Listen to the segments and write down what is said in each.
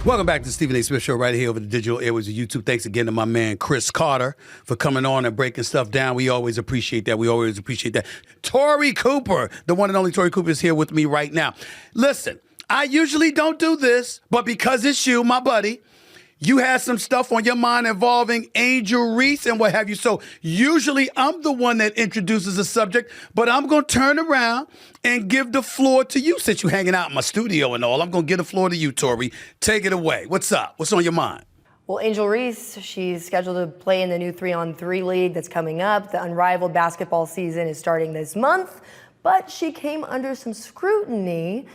Welcome back to the Stephen A. Smith Show right here over the digital airways of YouTube. Thanks again to my man Chris Carter for coming on and breaking stuff down. We always appreciate that. We always appreciate that. Tori Cooper, the one and only Tori Cooper, is here with me right now. Listen, I usually don't do this, but because it's you, my buddy, you had some stuff on your mind involving Angel Reese and what have you. So usually I'm the one that introduces a subject, but I'm going to turn around and give the floor to you since you're hanging out in my studio and all. I'm going to give the floor to you, Tori. Take it away. What's up? What's on your mind? Well, Angel Reese, she's scheduled to play in the new 3-on-3 league that's coming up. The unrivaled basketball season is starting this month, but she came under some scrutiny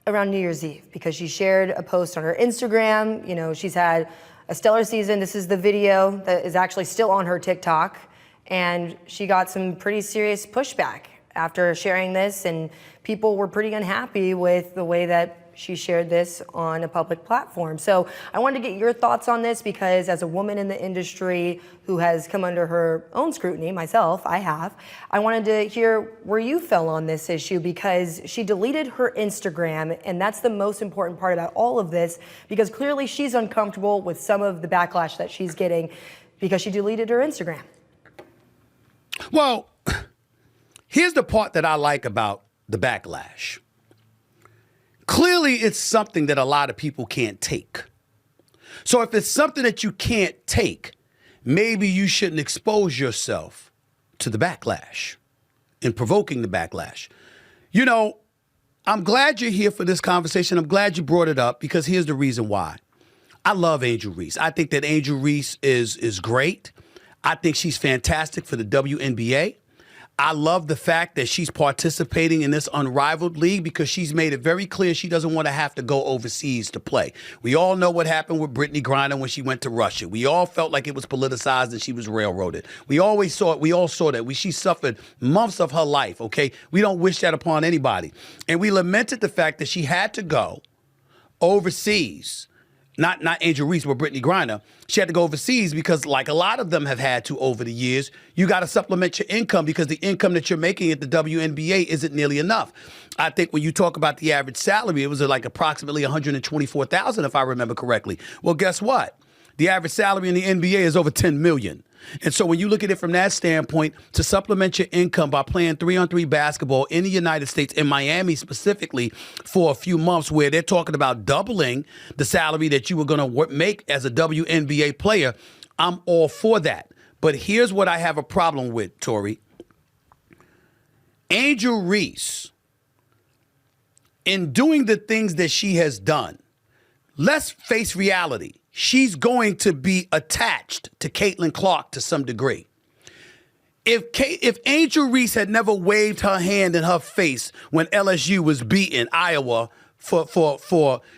around New Year's Eve because she shared a post on her Instagram. You know, she's had a stellar season. This is the video that is actually still on her TikTok. And she got some pretty serious pushback after sharing this, and people were pretty unhappy with the way that she shared this on a public platform. So I wanted to get your thoughts on this because as a woman in the industry who has come under her own scrutiny, myself, I wanted to hear where you fell on this issue because she deleted her Instagram, and that's the most important part about all of this because clearly she's uncomfortable with some of the backlash that she's getting because she deleted her Instagram. Well, here's the part that I like about the backlash. Clearly, it's something that a lot of people can't take. So if it's something that you can't take, maybe you shouldn't expose yourself to the backlash and provoking the backlash. You know, I'm glad you're here for this conversation. I'm glad you brought it up because here's the reason why. I love Angel Reese. I think that Angel Reese is great. I think she's fantastic for the WNBA. I love the fact that she's participating in this unrivaled league because she's made it very clear she doesn't want to have to go overseas to play. We all know what happened with Brittany Griner when she went to Russia. We all felt like it was politicized and she was railroaded. We all saw that. She suffered months of her life, okay? We don't wish that upon anybody. And we lamented the fact that she had to go overseas. Not Angel Reese, but Brittany Griner. She had to go overseas because, like a lot of them have had to over the years, you got to supplement your income because the income that you're making at the WNBA isn't nearly enough. I think when you talk about the average salary, it was like approximately $124,000, if I remember correctly. Well, guess what? The average salary in the NBA is over $10 million. And so when you look at it from that standpoint, to supplement your income by playing 3-on-3 basketball in the United States, in Miami specifically, for a few months where they're talking about doubling the salary that you were going to make as a WNBA player, I'm all for that. But here's what I have a problem with, Tori. Angel Reese, in doing the things that she has done, let's face reality. She's going to be attached to Caitlin Clark to some degree. If Angel Reese had never waved her hand in her face when LSU was beating Iowa for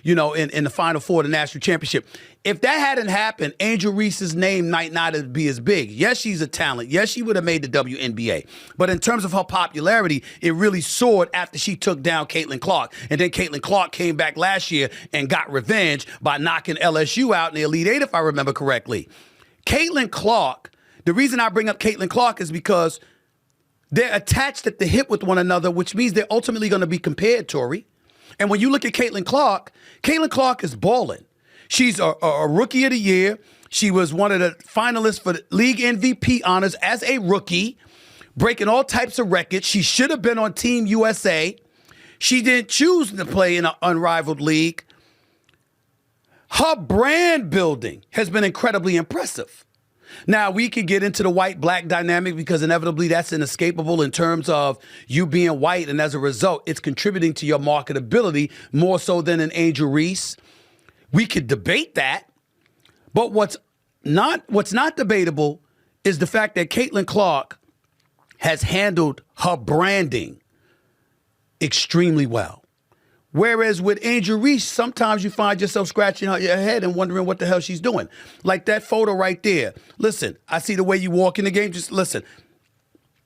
in the Final Four of the national championship, if that hadn't happened, Angel Reese's name might not be as big. Yes, she's a talent. Yes, she would have made the WNBA. But in terms of her popularity, it really soared after she took down Caitlin Clark. And then Caitlin Clark came back last year and got revenge by knocking LSU out in the Elite Eight, if I remember correctly. Caitlin Clark, the reason I bring up Caitlin Clark is because they're attached at the hip with one another, which means they're ultimately going to be compared, Tori. And when you look at Caitlin Clark is balling. She's a rookie of the year. She was one of the finalists for the league MVP honors as a rookie, breaking all types of records. She should have been on Team USA. She didn't choose to play in an unrivaled league. Her brand building has been incredibly impressive. Now, we could get into the white-black dynamic because inevitably that's inescapable in terms of you being white, and as a result, it's contributing to your marketability more so than an Angel Reese. We could debate that, but what's not debatable is the fact that Caitlin Clark has handled her branding extremely well. Whereas with Angel Reese, sometimes you find yourself scratching your head and wondering what the hell she's doing. Like that photo right there. Listen, I see the way you walk in the game. Just listen.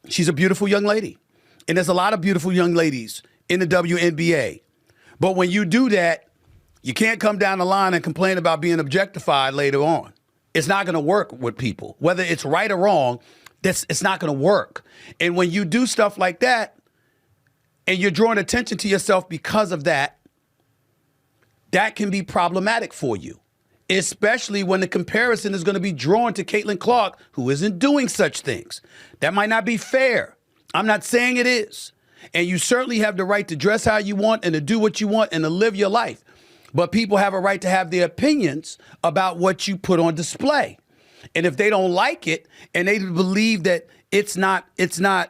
She's a beautiful young lady. And there's a lot of beautiful young ladies in the WNBA. But when you do that, you can't come down the line and complain about being objectified later on. It's not going to work with people. Whether it's right or wrong, it's not going to work. And when you do stuff like that, and you're drawing attention to yourself because of that, that can be problematic for you, especially when the comparison is going to be drawn to Caitlin Clark, who isn't doing such things. That might not be fair. I'm not saying it is. And you certainly have the right to dress how you want and to do what you want and to live your life. But people have a right to have their opinions about what you put on display. And if they don't like it and they believe that it's not the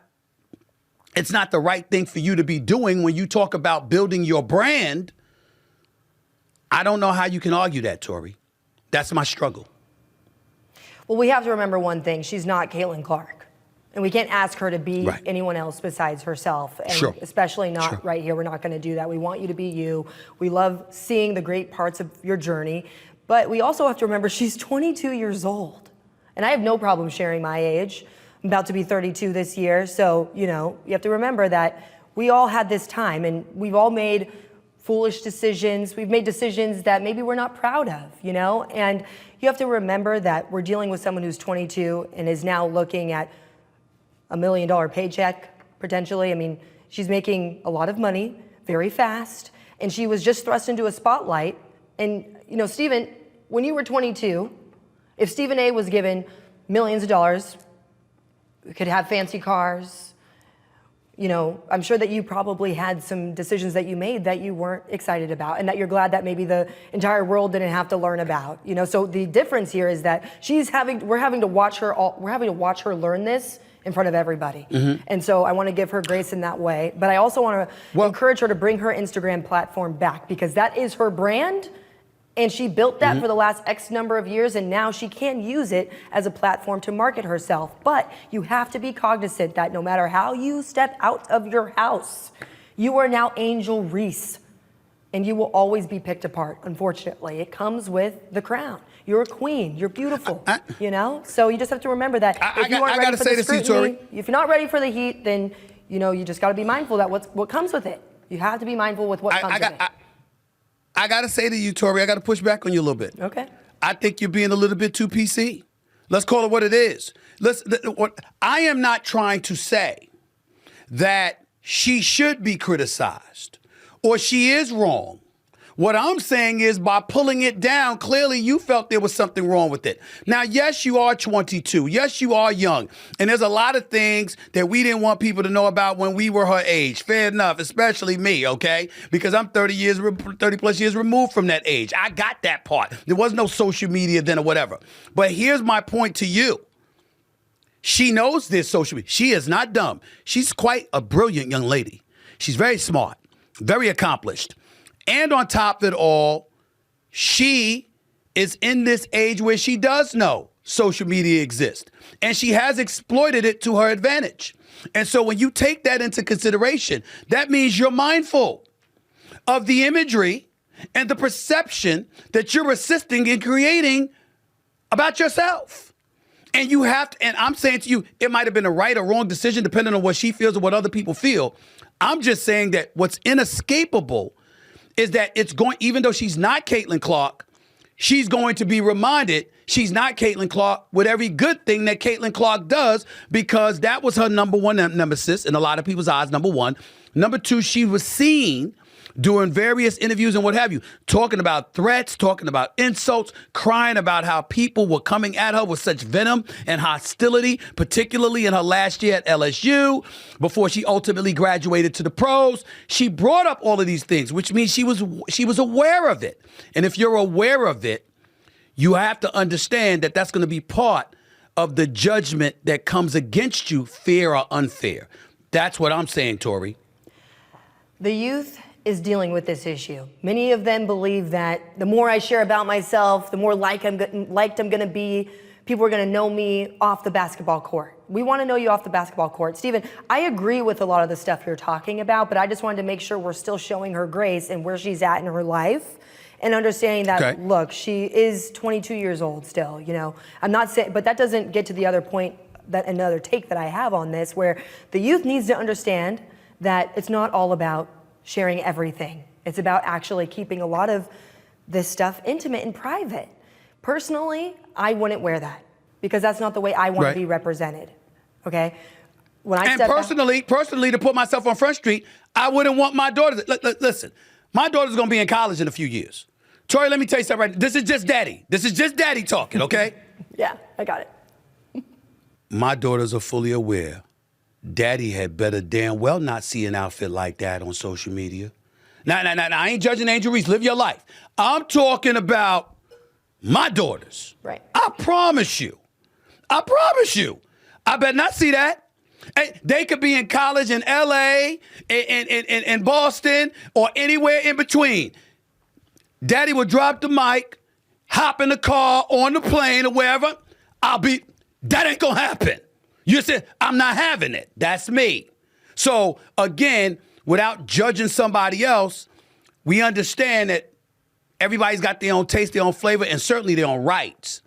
right thing for you to be doing when you talk about building your brand, I don't know how you can argue that, Tori. That's my struggle. Well, we have to remember one thing. She's not Caitlin Clark. And we can't ask her to be anyone else besides herself. And especially not right here. We're not going to do that. We want you to be you. We love seeing the great parts of your journey. But we also have to remember she's 22 years old. And I have no problem sharing my age. I'm about to be 32 this year. So, you have to remember that we all had this time and we've all made foolish decisions. We've made decisions that maybe we're not proud of, And you have to remember that we're dealing with someone who's 22 and is now looking at $1 million paycheck, potentially. I mean, she's making a lot of money very fast, and she was just thrust into a spotlight. And, Stephen, when you were 22, if Stephen A was given millions of dollars, could have fancy cars, I'm sure that you probably had some decisions that you made that you weren't excited about and that you're glad that maybe the entire world didn't have to learn about. So the difference here is that we're having to watch her learn this in front of everybody. And so I want to give her grace in that way. But I also want to encourage her to bring her Instagram platform back because that is her brand. And she built that for the last X number of years. And now she can use it as a platform to market herself. But you have to be cognizant that no matter how you step out of your house, you are now Angel Reese. And you will always be picked apart, unfortunately. It comes with the crown. You're a queen. You're beautiful, So you just have to remember that if you aren't ready for the scrutiny, if you're not ready for the heat, then, you just got to be mindful that what comes with it. You have to be mindful with what comes with it. I got to say to you, Tori, I got to push back on you a little bit. Okay. I think you're being a little bit too PC. Let's call it what it is. I am not trying to say that she should be criticized or she is wrong. What I'm saying is by pulling it down, clearly you felt there was something wrong with it. Now, yes, you are 22. Yes, you are young. And there's a lot of things that we didn't want people to know about when we were her age. Fair enough, especially me, okay? Because I'm 30 plus years removed from that age. I got that part. There was no social media then or whatever. But here's my point to you. She knows this social media. She is not dumb. She's quite a brilliant young lady. She's very smart, very accomplished. And on top of it all, she is in this age where she does know social media exists. And she has exploited it to her advantage. And so when you take that into consideration, that means you're mindful of the imagery and the perception that you're assisting in creating about yourself. And you have to, and I'm saying to you, it might have been a right or wrong decision depending on what she feels or what other people feel. I'm just saying that what's inescapable is that it's going, even though she's not Caitlin Clark, she's going to be reminded she's not Caitlin Clark with every good thing that Caitlin Clark does because that was her number one nemesis in a lot of people's eyes, number one. Number two, she was seen doing various interviews and what have you, talking about threats, talking about insults, crying about how people were coming at her with such venom and hostility, particularly in her last year at LSU, before she ultimately graduated to the pros. She brought up all of these things, which means she was aware of it. And if you're aware of it, you have to understand that that's going to be part of the judgment that comes against you, fair or unfair. That's what I'm saying, Tori. The youth is dealing with this issue. Many of them believe that the more I share about myself, the more liked I'm going to be. People are going to know me off the basketball court. We want to know you off the basketball court. Stephen, I agree with a lot of the stuff you're talking about, but I just wanted to make sure we're still showing her grace and where she's at in her life and understanding that, look, she is 22 years old still, I'm not saying, but that doesn't get to the other point, that another take that I have on this, where the youth needs to understand that it's not all about sharing everything. It's about actually keeping a lot of this stuff intimate and private. Personally, I wouldn't wear that because that's not the way I want to be represented. Okay? When I personally, to put myself on Front Street, I wouldn't want my daughter. Listen, my daughter's going to be in college in a few years. Tori, let me tell you something right. This is just daddy. This is just daddy talking, okay? Yeah, I got it. My daughters are fully aware. Daddy had better damn well not see an outfit like that on social media. Now, I ain't judging Angel Reese. Live your life. I'm talking about my daughters. Right. I promise you. I better not see that. Hey, they could be in college in L.A., in Boston, or anywhere in between. Daddy will drop the mic, hop in the car, on the plane, or wherever. That ain't gonna happen. You said, I'm not having it. That's me. So, again, without judging somebody else, we understand that everybody's got their own taste, their own flavor, and certainly their own rights.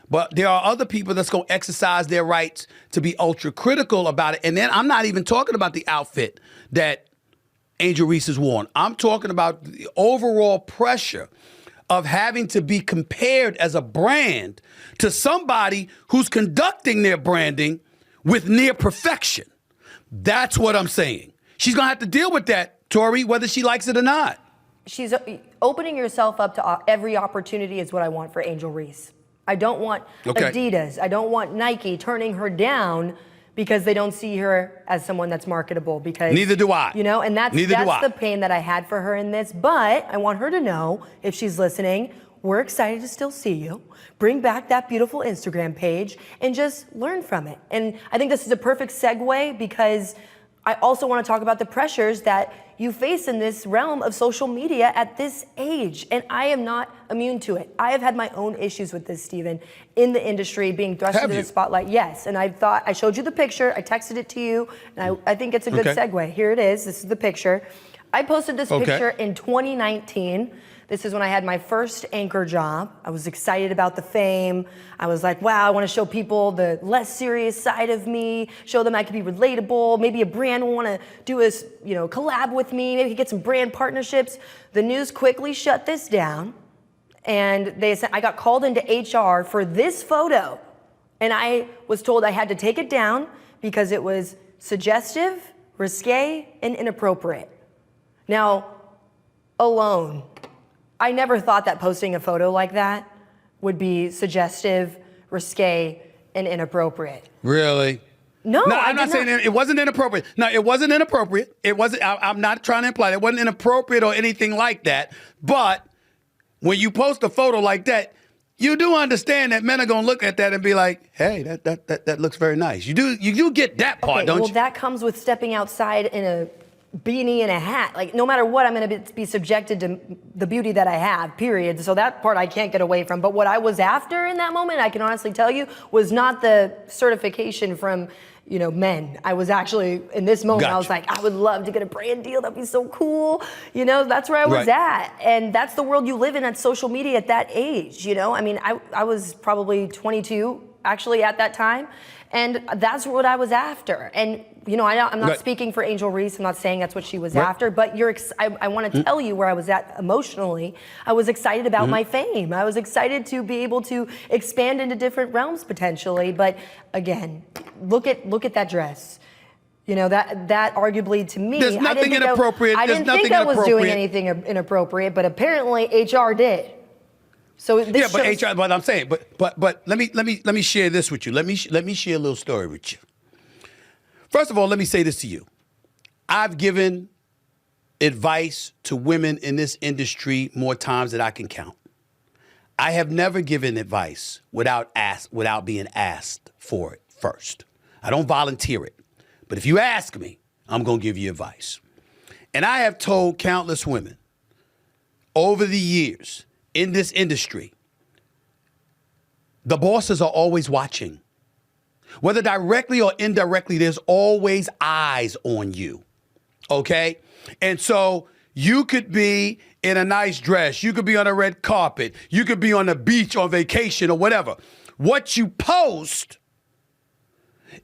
But there are other people that's going to exercise their rights to be ultra critical about it. And then I'm not even talking about the outfit that Angel Reese has worn. I'm talking about the overall pressure of having to be compared as a brand to somebody who's conducting their branding with near perfection. That's what I'm saying. She's going to have to deal with that, Tori, whether she likes it or not. She's opening yourself up to every opportunity is what I want for Angel Reese. I don't want Adidas. I don't want Nike turning her down because they don't see her as someone that's marketable. Because neither do I. You know, and that's the pain that I had for her in this. But I want her to know, if she's listening, we're excited to still see you. Bring back that beautiful Instagram page and just learn from it. And I think this is a perfect segue because I also want to talk about the pressures that you face in this realm of social media at this age. And I am not immune to it. I have had my own issues with this, Stephen, in the industry, being thrust into the spotlight. Yes, and I thought, I showed you the picture, I texted it to you, and I think it's a good segue. Here it is, this is the picture. I posted this picture in 2019. This is when I had my first anchor job. I was excited about the fame. I was like, wow, I want to show people the less serious side of me, show them I can be relatable. Maybe a brand will want to do a collab with me, maybe get some brand partnerships. The news quickly shut this down, and they said I got called into HR for this photo, and I was told I had to take it down because it was suggestive, risque, and inappropriate. Now, alone, I never thought that posting a photo like that would be suggestive, risque, and inappropriate. Really? No, I'm not saying it wasn't inappropriate. No, it wasn't inappropriate. It wasn't. I'm not trying to imply that it wasn't inappropriate or anything like that. But when you post a photo like that, you do understand that men are going to look at that and be like, "Hey, that looks very nice." You do get that part, don't you? Well, that comes with stepping outside in a beanie and a hat. Like, no matter what, I'm going to be subjected to the beauty that I have, period. So that part I can't get away from. But what I was after in that moment, I can honestly tell you, was not the certification from, men. I was actually, in this moment, I was like, I would love to get a brand deal. That'd be so cool. That's where I was at. And that's the world you live in at social media at that age, I mean, I was probably 22, actually, at that time. And that's what I was after. And, I'm not speaking for Angel Reese. I'm not saying that's what she was after. But I want to tell you where I was at emotionally. I was excited about my fame. I was excited to be able to expand into different realms potentially. But again, look at that dress. That arguably to me, there's nothing inappropriate. I didn't think I was doing anything inappropriate, but apparently HR did. So this but HR. But I'm saying, but let me share this with you. Let me share a little story with you. First of all, let me say this to you. I've given advice to women in this industry more times than I can count. I have never given advice without being asked for it first. I don't volunteer it. But if you ask me, I'm going to give you advice. And I have told countless women over the years in this industry, the bosses are always watching. Whether directly or indirectly, there's always eyes on you, okay? And so you could be in a nice dress. You could be on a red carpet. You could be on the beach on vacation or whatever. What you post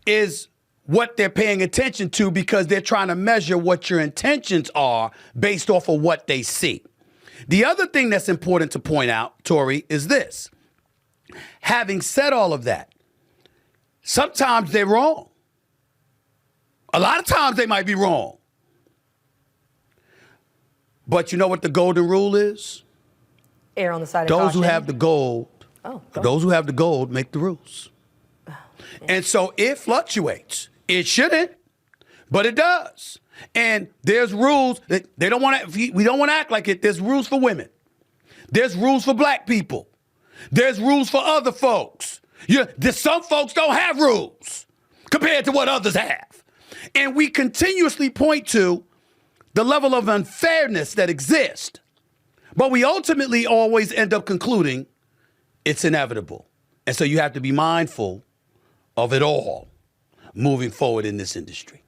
is what they're paying attention to because they're trying to measure what your intentions are based off of what they see. The other thing that's important to point out, Tori, is this. Having said all of that, sometimes they're wrong. A lot of times they might be wrong. But you know what the golden rule is? err on the side of Those caution. who have the gold, those who have the gold make the rules. And so it fluctuates. It shouldn't, but it does. And there's rules that they don't want to, we don't want to act like it. There's rules for women. There's rules for black people. There's rules for other folks. Some folks don't have rules compared to what others have. And we continuously point to the level of unfairness that exists. But we ultimately always end up concluding it's inevitable. And so you have to be mindful of it all moving forward in this industry.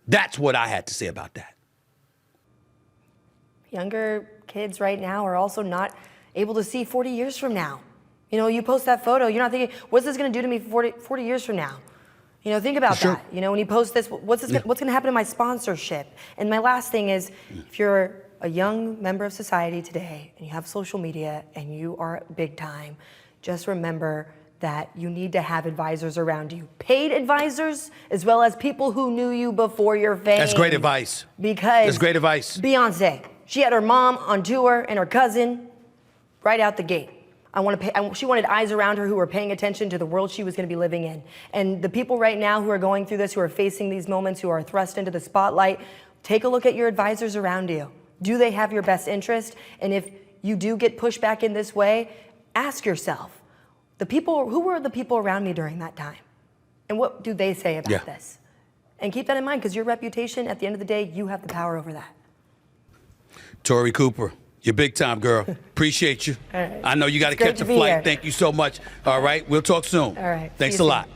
That's what I had to say about that. Younger kids right now are also not able to see 40 years from now. You know, you post that photo, you're not thinking, what's this going to do to me 40 years from now? You know, think about that. You know, when you post this, what's going to happen to my sponsorship? And my last thing is, if you're a young member of society today and you have social media and you are big time, just remember that you need to have advisors around you. Paid advisors, as well as people who knew you before your fame. That's great advice. Because that's great advice. Beyonce, she had her mom on tour and her cousin right out the gate. She wanted eyes around her who were paying attention to the world she was going to be living in. And the people right now who are going through this, who are facing these moments, who are thrust into the spotlight, take a look at your advisors around you. Do they have your best interest? And if you do get pushed back in this way, ask yourself, who were the people around me during that time? And what do they say about this? And keep that in mind, because your reputation, at the end of the day, you have the power over that. Tori Cooper. You're big time, girl. Appreciate you. All right. I know you got to catch a flight. Thank you so much. All right. We'll talk soon. All right. Thanks a lot.